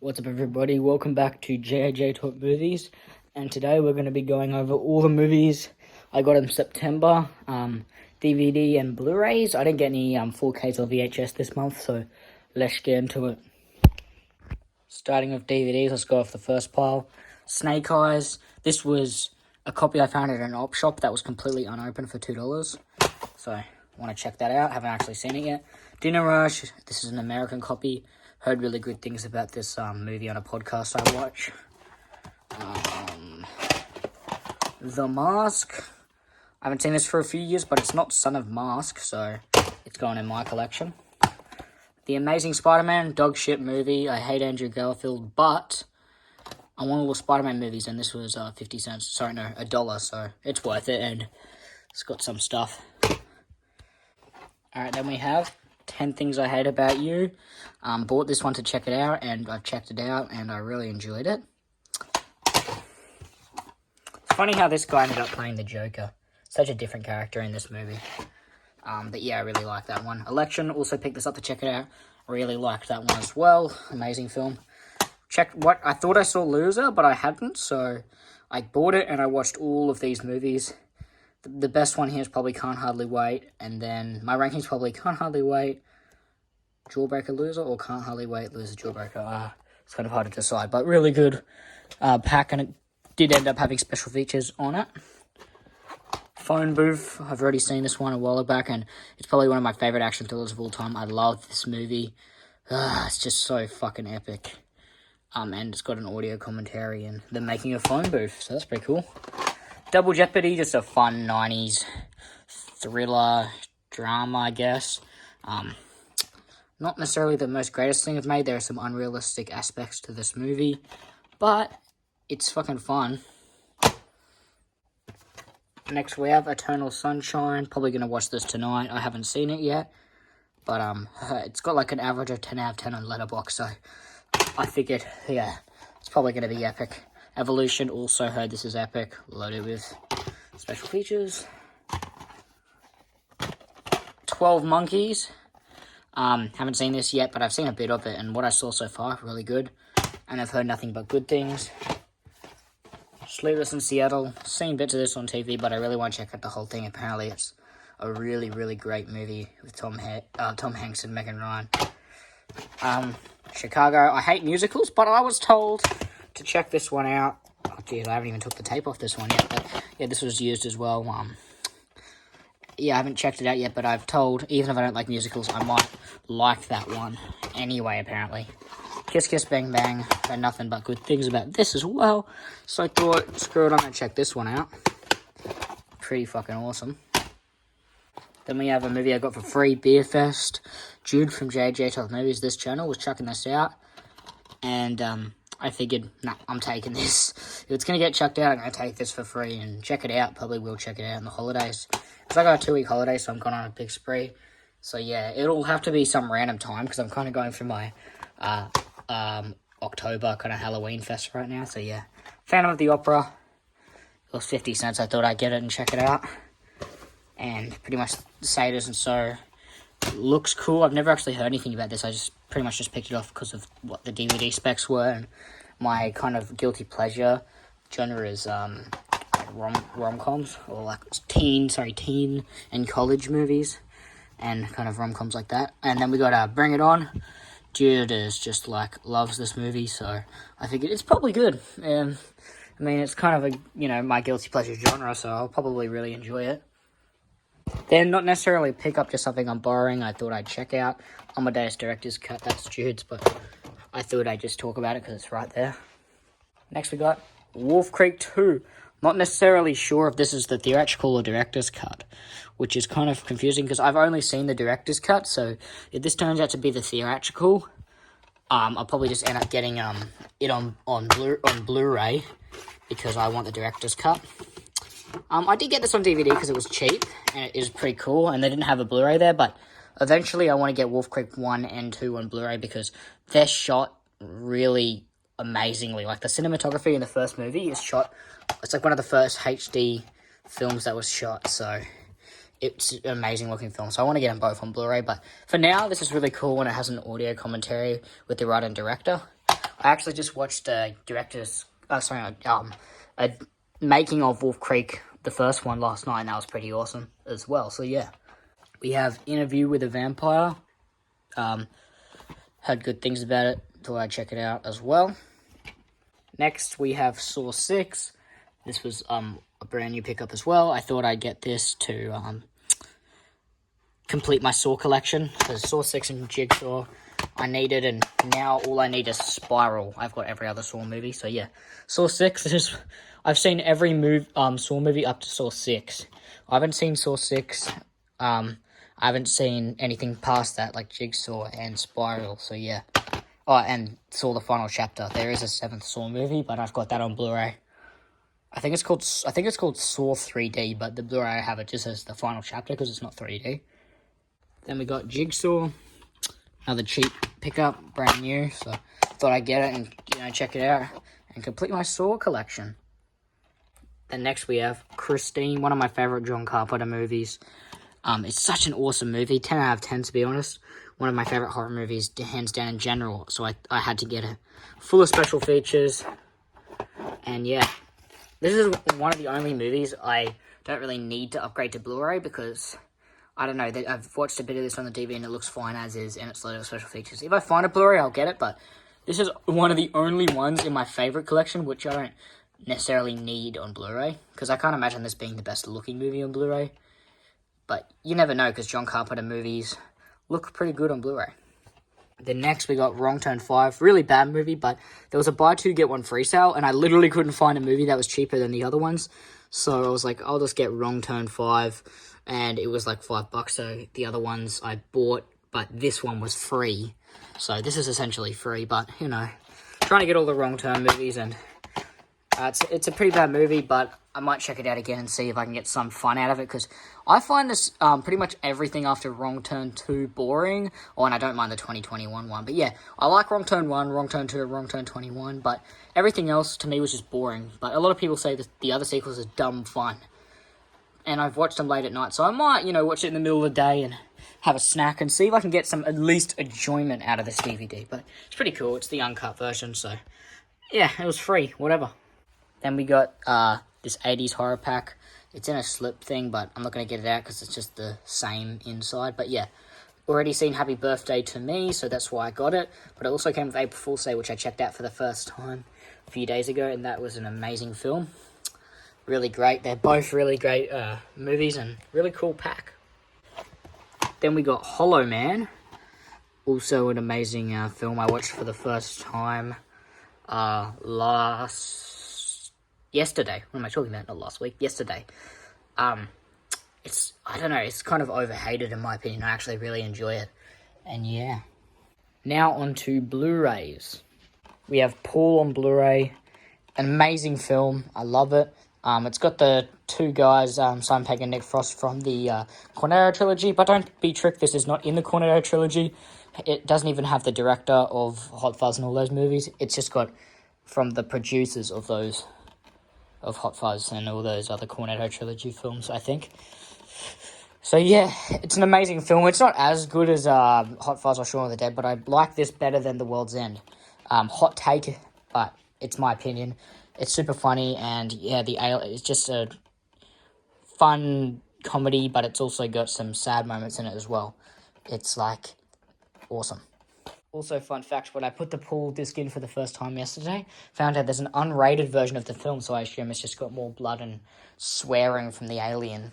What's up, everybody? Welcome back to J.A.J. Talk Movies, and today we're going to be going over all the movies I got in September, DVD and Blu-rays. I didn't get any 4Ks or VHS this month, so let's get into it. Starting with DVDs, let's go off the first pile. Snake Eyes. This was a copy I found at an op shop that was completely unopened for $2, so I want to check that out. Haven't actually seen it yet. Dinner Rush. This is an American copy. Heard really good things about this movie on a podcast I watch. The Mask. I haven't seen this for a few years, but it's not Son of Mask, so it's going in my collection. The Amazing Spider-Man, dog shit movie. I hate Andrew Garfield, but I want all the Spider-Man movies, and this was 50 cents. Sorry, no, $1, so it's worth it, and it's got some stuff. Alright, then we have 10 Things I Hate About You. Bought this one to check it out, and I've checked it out, and I really enjoyed it. It's funny how this guy ended up playing the Joker. Such a different character in this movie. But yeah, I really like that one. Election, also picked this up to check it out. Really liked that one as well. Amazing film. I thought I saw Loser, but I hadn't, so I bought it, and I watched all of these movies. The best one here is probably Can't Hardly Wait, and then my ranking's probably Can't Hardly Wait, Jawbreaker, Loser, or Can't Hardly Wait, Loser, Jawbreaker. It's kind of hard to decide, but really good pack, and it did end up having special features on it. Phone Booth, I've already seen this one a while back, and it's probably one of my favorite action thrillers of all time. I love this movie. It's just so fucking epic. And it's got an audio commentary and the making of Phone Booth, so that's pretty cool. Double Jeopardy, just a fun 90s thriller drama, I guess. Not necessarily the most greatest thing I've made. There are some unrealistic aspects to this movie, but it's fucking fun. Next we have Eternal Sunshine. Probably going to watch this tonight. I haven't seen it yet, but it's got like an average of 10 out of 10 on Letterboxd, so I figured, yeah, it's probably going to be epic. Evolution, also heard this is epic, loaded with special features. 12 Monkeys. Haven't seen this yet, but I've seen a bit of it, and what I saw so far, really good. And I've heard nothing but good things. Sleepless in Seattle. Seen bits of this on TV, but I really want to check out the whole thing. Apparently it's a really, really great movie with Tom Hanks and Megan Ryan. Chicago. I hate musicals, but I was told to check this one out. Oh, geez, I haven't even took the tape off this one yet, but yeah, this was used as well. Yeah, I haven't checked it out yet, but I've told, even if I don't like musicals, I might like that one anyway, apparently. Kiss Kiss Bang Bang. Heard nothing but good things about this as well, so I thought, screw it, I'm going to check this one out. Pretty fucking awesome. Then we have a movie I got for free, Beer Fest. Jude from J.A.J. Talk Movies, this channel, was chucking this out, and I figured, nah, I'm taking this. If it's going to get chucked out, I'm going to take this for free and check it out. Probably will check it out in the holidays. Because I got a 2-week holiday, so I'm going on a big spree. So yeah, it'll have to be some random time, because I'm kind of going through my October kind of Halloween fest right now. So yeah, Phantom of the Opera. It was 50 cents. I thought I'd get it and check it out. And pretty much say it isn't so. It looks cool. I've never actually heard anything about this. I just pretty much just picked it off because of what the DVD specs were, and my kind of guilty pleasure genre is rom-coms, or like teen and college movies, and kind of rom-coms like that. And then we got Bring It On. Jude is just like loves this movie, so I figured it's probably good. I mean, it's kind of a, my guilty pleasure genre, so I'll probably really enjoy it. Then, not necessarily pick up, just something I'm borrowing, I thought I'd check out. Amadeus Director's Cut, that's Jude's, but I thought I'd just talk about it because it's right there. Next we got Wolf Creek 2. Not necessarily sure if this is the theatrical or director's cut, which is kind of confusing because I've only seen the director's cut, so if this turns out to be the theatrical, I'll probably just end up getting it on Blu-ray because I want the director's cut. I did get this on DVD because it was cheap, and it is pretty cool, and they didn't have a Blu-ray there, but eventually I want to get Wolf Creek 1 and 2 on Blu-ray because they're shot really amazingly. Like, the cinematography in the first movie is shot, it's like one of the first HD films that was shot, so it's an amazing looking film. So I want to get them both on Blu-ray, but for now, this is really cool, and it has an audio commentary with the writer and director, I actually just watched a making of Wolf Creek, the first one, last night, and that was pretty awesome as well. So yeah, we have Interview with a Vampire. Heard good things about it. Thought I'd check it out as well. Next, we have Saw 6. This was a brand new pickup as well. I thought I'd get this to complete my Saw collection. There's Saw 6 and Jigsaw I needed, and now all I need is Spiral. I've got every other Saw movie, so yeah. Saw 6, I've seen every Saw movie up to Saw 6. I haven't seen Saw 6. I haven't seen anything past that, like Jigsaw and Spiral, so yeah. Oh, and Saw the Final Chapter. There is a 7th Saw movie, but I've got that on Blu-ray. I think it's called Saw 3D, but the Blu-ray I have it just as the Final Chapter because it's not 3D. Then we got Jigsaw, another cheap pickup, brand new. So thought I'd get it and check it out and complete my Saw collection. Then next we have Christine, one of my favorite John Carpenter movies. It's such an awesome movie, 10 out of 10 to be honest. One of my favorite horror movies, hands down in general. So I had to get it full of special features. And yeah, this is one of the only movies I don't really need to upgrade to Blu-ray because, I don't know, I've watched a bit of this on the DVD and it looks fine as is and it's loaded with special features. If I find a Blu-ray, I'll get it, but this is one of the only ones in my favorite collection which I don't necessarily need on Blu-ray because I can't imagine this being the best looking movie on Blu-ray. But you never know because John Carpenter movies look pretty good on Blu-ray. Then next we got Wrong Turn 5. Really bad movie, but there was a buy two get one free sale, and I literally couldn't find a movie that was cheaper than the other ones. So I was like, I'll just get Wrong Turn 5, and it was like $5. So the other ones I bought, but this one was free. So this is essentially free, but trying to get all the Wrong Turn movies, and it's a pretty bad movie, but I might check it out again and see if I can get some fun out of it, because I find this pretty much everything after Wrong Turn 2 boring, and I don't mind the 2021 one, but yeah, I like Wrong Turn 1, Wrong Turn 2, Wrong Turn 21, but everything else to me was just boring, but a lot of people say that the other sequels are dumb fun, and I've watched them late at night, so I might, watch it in the middle of the day and have a snack and see if I can get some, at least, enjoyment out of this DVD, but it's pretty cool. It's the uncut version, so yeah, it was free, whatever. Then we got this 80s horror pack. It's in a slip thing, but I'm not going to get it out because it's just the same inside. But yeah, already seen Happy Birthday to Me, so that's why I got it. But it also came with April Fool's Day, which I checked out for the first time a few days ago, and that was an amazing film. Really great. They're both really great movies and really cool pack. Then we got Hollow Man, also an amazing film I watched for the first time yesterday. What am I talking about? Not last week. Yesterday. I don't know, it's kind of overhated in my opinion. I actually really enjoy it. And yeah. Now on to Blu-rays. We have Paul on Blu-ray. An amazing film. I love it. It's got the two guys, Simon Pegg and Nick Frost from the Cornetto trilogy, but don't be tricked, this is not in the Cornetto trilogy. It doesn't even have the director of Hot Fuzz and all those movies. It's just got from the producers of those, of Hot Fuzz and all those other Cornetto trilogy films, I think. So yeah, it's an amazing film. It's not as good as Hot Fuzz or Shaun of the Dead, but I like this better than The World's End. Hot take, but it's my opinion. It's super funny, and yeah, it's just a fun comedy, but it's also got some sad moments in it as well. It's like awesome. Also, fun fact, when I put the Paul disc in for the first time yesterday, found out there's an unrated version of the film, so I assume it's just got more blood and swearing from the alien.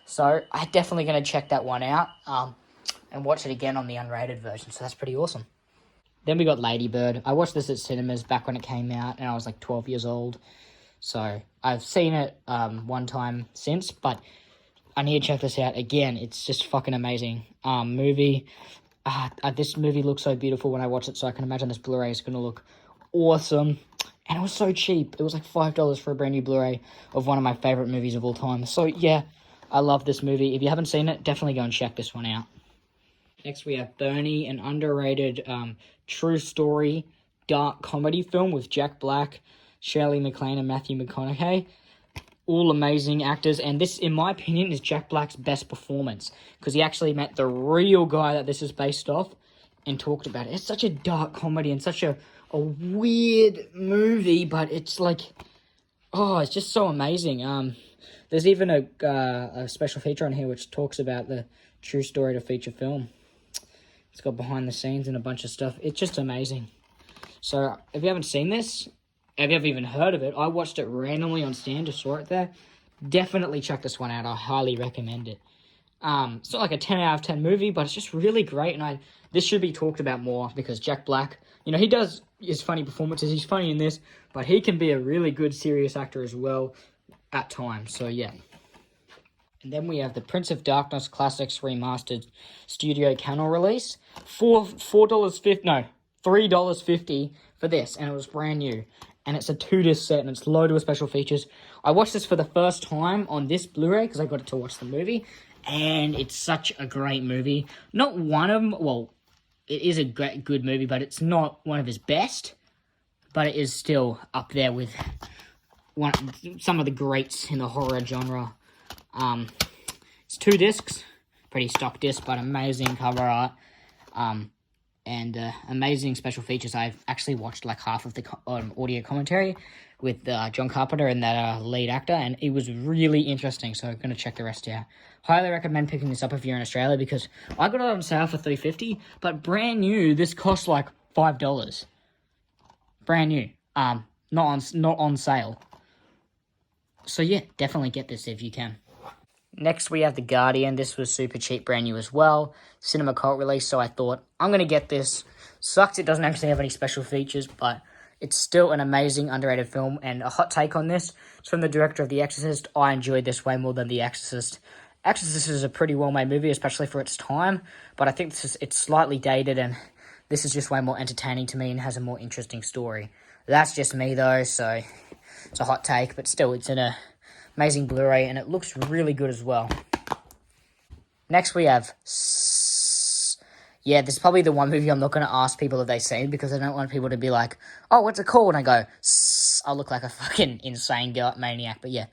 So I'm definitely going to check that one out and watch it again on the unrated version, so that's pretty awesome. Then we got Ladybird. I watched this at cinemas back when it came out, and I was like 12 years old. So I've seen it one time since, but I need to check this out again. It's just fucking amazing movie. This movie looks so beautiful when I watch it, so I can imagine this Blu-ray is going to look awesome. And it was so cheap. It was like $5 for a brand new Blu-ray of one of my favorite movies of all time. So yeah, I love this movie. If you haven't seen it, definitely go and check this one out. Next we have Bernie, an underrated true story dark comedy film with Jack Black, Shirley MacLaine, and Matthew McConaughey. All amazing actors, and this, in my opinion, is Jack Black's best performance, because he actually met the real guy that this is based off, and talked about it. It's such a dark comedy and such a weird movie, but it's like, oh, it's just so amazing. There's even a special feature on here which talks about the true story to feature film. It's got behind the scenes and a bunch of stuff. It's just amazing. So, if you haven't seen this, if you haven't even heard of it, I watched it randomly on Stan, just saw it there. Definitely check this one out. I highly recommend it. It's not like a 10 out of 10 movie, but it's just really great, and this should be talked about more, because Jack Black, you know, he does his funny performances, he's funny in this, but he can be a really good serious actor as well at times, so yeah. And then we have the Prince of Darkness Classics Remastered Studio Channel release for $3.50 for this, and it was brand new. And it's a 2-disc set, and it's loaded with special features. I watched this for the first time on this Blu-ray, because I got it to watch the movie, and it's such a great movie. Not one of them, well, it is a good movie, but it's not one of his best, but it is still up there with some of the greats in the horror genre. It's 2 discs, pretty stock disc, but amazing cover art, and amazing special features. I've actually watched like half of the audio commentary with John Carpenter and that lead actor, and it was really interesting, so I'm going to check the rest out. Highly recommend picking this up if you're in Australia, because I got it on sale for $3.50, but brand new, this cost like $5. Brand new, not on sale. So yeah, definitely get this if you can. Next, we have The Guardian. This was super cheap, brand new as well. Cinema Cult release, so I thought, I'm going to get this. Sucks it doesn't actually have any special features, but it's still an amazing, underrated film. And a hot take on this, it's from the director of The Exorcist. I enjoyed this way more than The Exorcist. Exorcist is a pretty well-made movie, especially for its time, but I think it's slightly dated, and this is just way more entertaining to me and has a more interesting story. That's just me, though, so it's a hot take, but still, it's in a amazing Blu-ray, and it looks really good as well. Next, we have... Yeah, this is probably the one movie I'm not going to ask people if they've seen, because I don't want people to be like, oh, what's it called? And I go, I'll look like a fucking insane maniac. But yeah,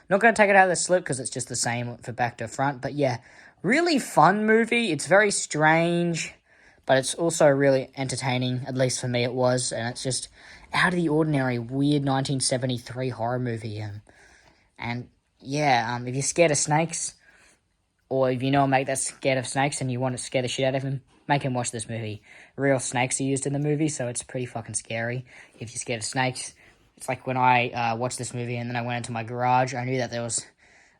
not going to take it out of the slip, because it's just the same for back to front. But yeah, really fun movie. It's very strange, but it's also really entertaining. At least for me it was. And it's just out of the ordinary, weird 1973 horror movie. And yeah, if you're scared of snakes, or if you know a mate that's scared of snakes and you want to scare the shit out of him, make him watch this movie. Real snakes are used in the movie, so it's pretty fucking scary if you're scared of snakes. It's like when I watched this movie and then I went into my garage, I knew that there was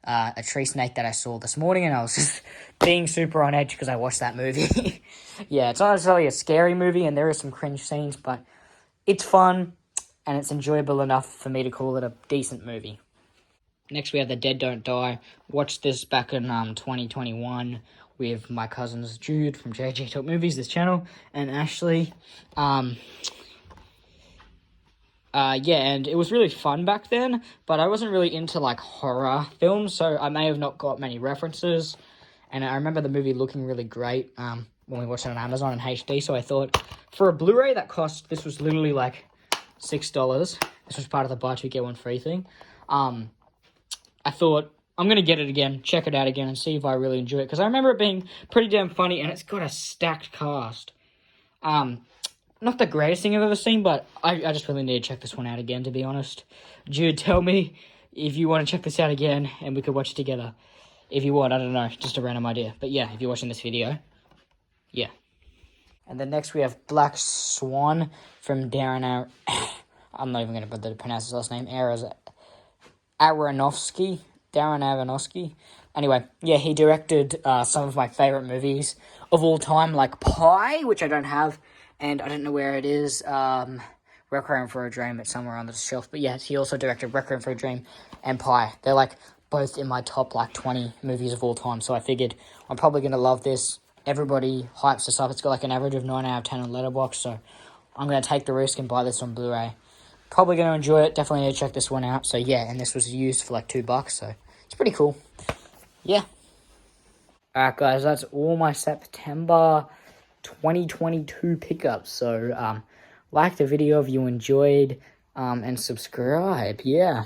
a tree snake that I saw this morning, and I was just being super on edge because I watched that movie. Yeah, it's not necessarily a scary movie, and there are some cringe scenes, but it's fun, and it's enjoyable enough for me to call it a decent movie. Next, we have The Dead Don't Die. Watched this back in 2021 with my cousins Jude from J.A.J. Talk Movies, this channel, and Ashley. Yeah, and it was really fun back then, but I wasn't really into, like, horror films, so I may have not got many references, and I remember the movie looking really great when we watched it on Amazon in HD, so I thought, for a Blu-ray that cost, this was literally, like, $6. This was part of the buy two, get one free thing. I thought, I'm going to get it again, check it out again, and see if I really enjoy it, because I remember it being pretty damn funny, and it's got a stacked cast. Not the greatest thing I've ever seen, but I just really need to check this one out again, to be honest. Jude, tell me if you want to check this out again, and we could watch it together. If you want, I don't know, just a random idea. But yeah, if you're watching this video, yeah. And then next we have Black Swan from Darren I'm not even going to bother to pronounce his last name. Darren Aronofsky. Anyway, yeah, he directed some of my favourite movies of all time, like Pie, which I don't have, and I don't know where it is. Requiem for a Dream, it's somewhere on the shelf. But yes, he also directed Requiem for a Dream and Pie. They're like both in my top like 20 movies of all time, so I figured I'm probably going to love this. Everybody hypes this up. It's got like an average of 9 out of 10 on Letterboxd, so I'm going to take the risk and buy this on Blu-ray. Probably going to enjoy it. Definitely need to check this one out. So yeah, and this was used for like $2, so it's pretty cool. Yeah. Alright guys, that's all my September 2022 pickups. So like the video if you enjoyed, and subscribe. Yeah.